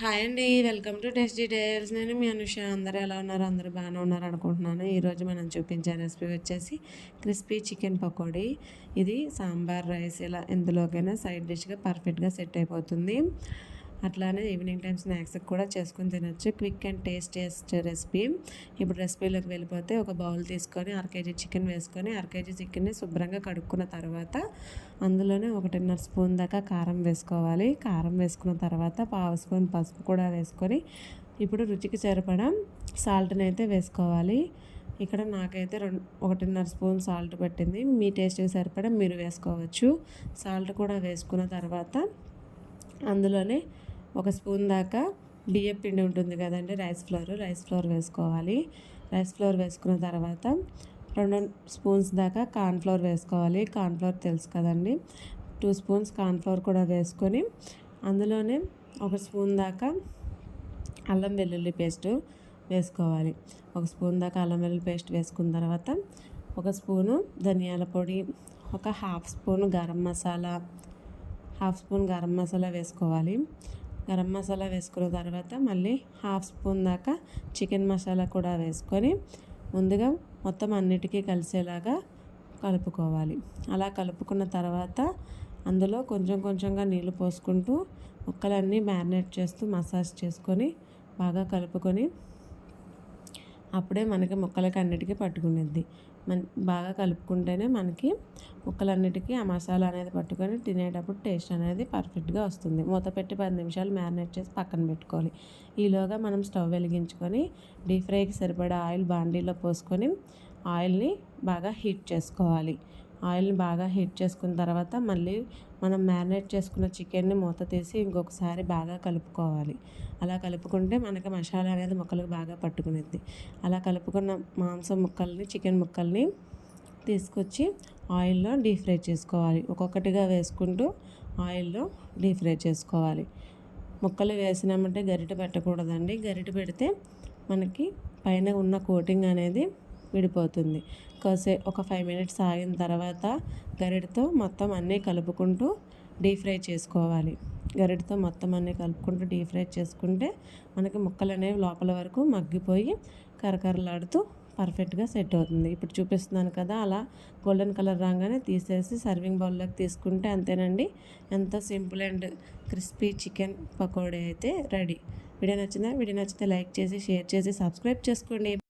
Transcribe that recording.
Hi అండి. Welcome to taste details. నేను మీ అనుష. అందరూ ఎలా ఉన్నారు? అందరూ బాగానే ఉన్నారు అనుకుంటున్నాను. ఈరోజు మనం చూపించే రెసిపీ వచ్చేసి క్రిస్పీ చికెన్ పకోడీ. ఇది సాంబార్, రైస్ ఇలా ఎందులోకైనా సైడ్ డిష్గా పర్ఫెక్ట్గా సెట్ అయిపోతుంది. అట్లానే ఈవినింగ్ టైం స్నాక్స్కి కూడా చేసుకొని తినొచ్చు. Quick and taste recipe. ఇప్పుడు రెసిపీలోకి వెళ్ళిపోతే ఒక బౌల్ తీసుకొని 1/2 kg చికెన్ వేసుకొని 1/2 kg చికెన్ని శుభ్రంగా కడుక్కున్న తర్వాత అందులోనే 1.5 స్పూన్ దాకా కారం వేసుకోవాలి. కారం వేసుకున్న తర్వాత 1/2 స్పూన్ పసుపు కూడా వేసుకొని ఇప్పుడు రుచికి సరిపడా సాల్ట్ని అయితే వేసుకోవాలి. ఇక్కడ నాకైతే 1.5 స్పూన్ సాల్ట్ పట్టింది. మీ టేస్ట్కి సరిపడా మీరు వేసుకోవచ్చు. సాల్ట్ కూడా వేసుకున్న తర్వాత అందులోనే 1 స్పూన్ దాకా బియ్యం పిండి ఉంటుంది కదండి, రైస్ ఫ్లోర్ వేసుకోవాలి. రైస్ ఫ్లోర్ వేసుకున్న తర్వాత 2 స్పూన్స్ దాకా కార్న్ఫ్లోర్ వేసుకోవాలి. కార్న్ఫ్లోర్ తెలుసు కదండి. 2 స్పూన్స్ కార్న్ఫ్లోర్ కూడా వేసుకొని అందులోనే 1 స్పూన్ దాకా అల్లం వెల్లుల్లి పేస్ట్ వేసుకోవాలి. 1 స్పూన్ దాకా అల్లం వెల్లుల్లి పేస్ట్ వేసుకున్న తర్వాత 1 స్పూను ధనియాల పొడి, 1/2 spoon half spoon garam masala వేసుకోవాలి. గరం మసాలా వేసుకున్న తర్వాత మళ్ళీ 1/2 స్పూన్ దాకా చికెన్ మసాలా కూడా వేసుకొని ముందుగా మొత్తం అన్నిటికీ కలిసేలాగా కలుపుకోవాలి. అలా కలుపుకున్న తర్వాత అందులో కొంచెంగా నీళ్ళు పోసుకుంటూ ముక్కలన్నీ మ్యారినేట్ చేస్తూ మసాజ్ చేసుకొని బాగా కలుపుకొని అప్పుడే మనకి ముక్కలకి అన్నిటికీ పట్టుకునేది. బాగా కలుపుకుంటేనే మనకి ముక్కలన్నిటికీ ఆ మసాలా అనేది పట్టుకొని తినేటప్పుడు టేస్ట్ అనేది పర్ఫెక్ట్గా వస్తుంది. మూత పెట్టి 10 నిమిషాలు మ్యారినేట్ చేసి పక్కన పెట్టుకోవాలి. ఈలోగా మనం స్టవ్ వెలిగించుకొని డీప్ ఫ్రైకి సరిపడా ఆయిల్ బాండీలో పోసుకొని ఆయిల్ని బాగా హీట్ చేసుకోవాలి. ఆయిల్ని బాగా హీట్ చేసుకున్న తర్వాత మళ్ళీ మనం మ్యారినేట్ చేసుకున్న చికెన్ని మూత తీసి ఇంకొకసారి బాగా కలుపుకోవాలి. అలా కలుపుకుంటే మనకి మసాలా అనేది ముక్కలకు బాగా పట్టుకునేది. అలా కలుపుకున్న చికెన్ ముక్కల్ని తీసుకొచ్చి ఆయిల్లో డీప్ ఫ్రై చేసుకోవాలి. ఒక్కొక్కటిగా వేసుకుంటూ ఆయిల్లో డీప్ ఫ్రై చేసుకోవాలి. ముక్కలు వేసినామంటే గరిటె పెట్టకూడదండి. గరిటె పెడితే మనకి పైన ఉన్న కోటింగ్ అనేది విడిపోతుంది. ఒక 5 మినిట్స్ ఆగిన తర్వాత గరిటెతో మొత్తం అన్నీ కలుపుకుంటూ డీప్ ఫ్రై చేసుకోవాలి. గరిటెతో మొత్తం అన్నీ కలుపుకుంటూ డీప్ ఫ్రై చేసుకుంటే మనకి ముక్కలు అనేవి లోపల వరకు మగ్గిపోయి కరకరలాడుతూ పర్ఫెక్ట్గా సెట్ అవుతుంది. ఇప్పుడు చూపిస్తున్నాను కదా, అలా గోల్డెన్ కలర్ రాగానే తీసేసి సర్వింగ్ బౌల్లోకి తీసుకుంటే అంతేనండి. ఎంతో simple and crispy chicken pakodi అయితే రెడీ. వీడియో నచ్చితే లైక్ చేసి, షేర్ చేసి, సబ్స్క్రైబ్ చేసుకోండి.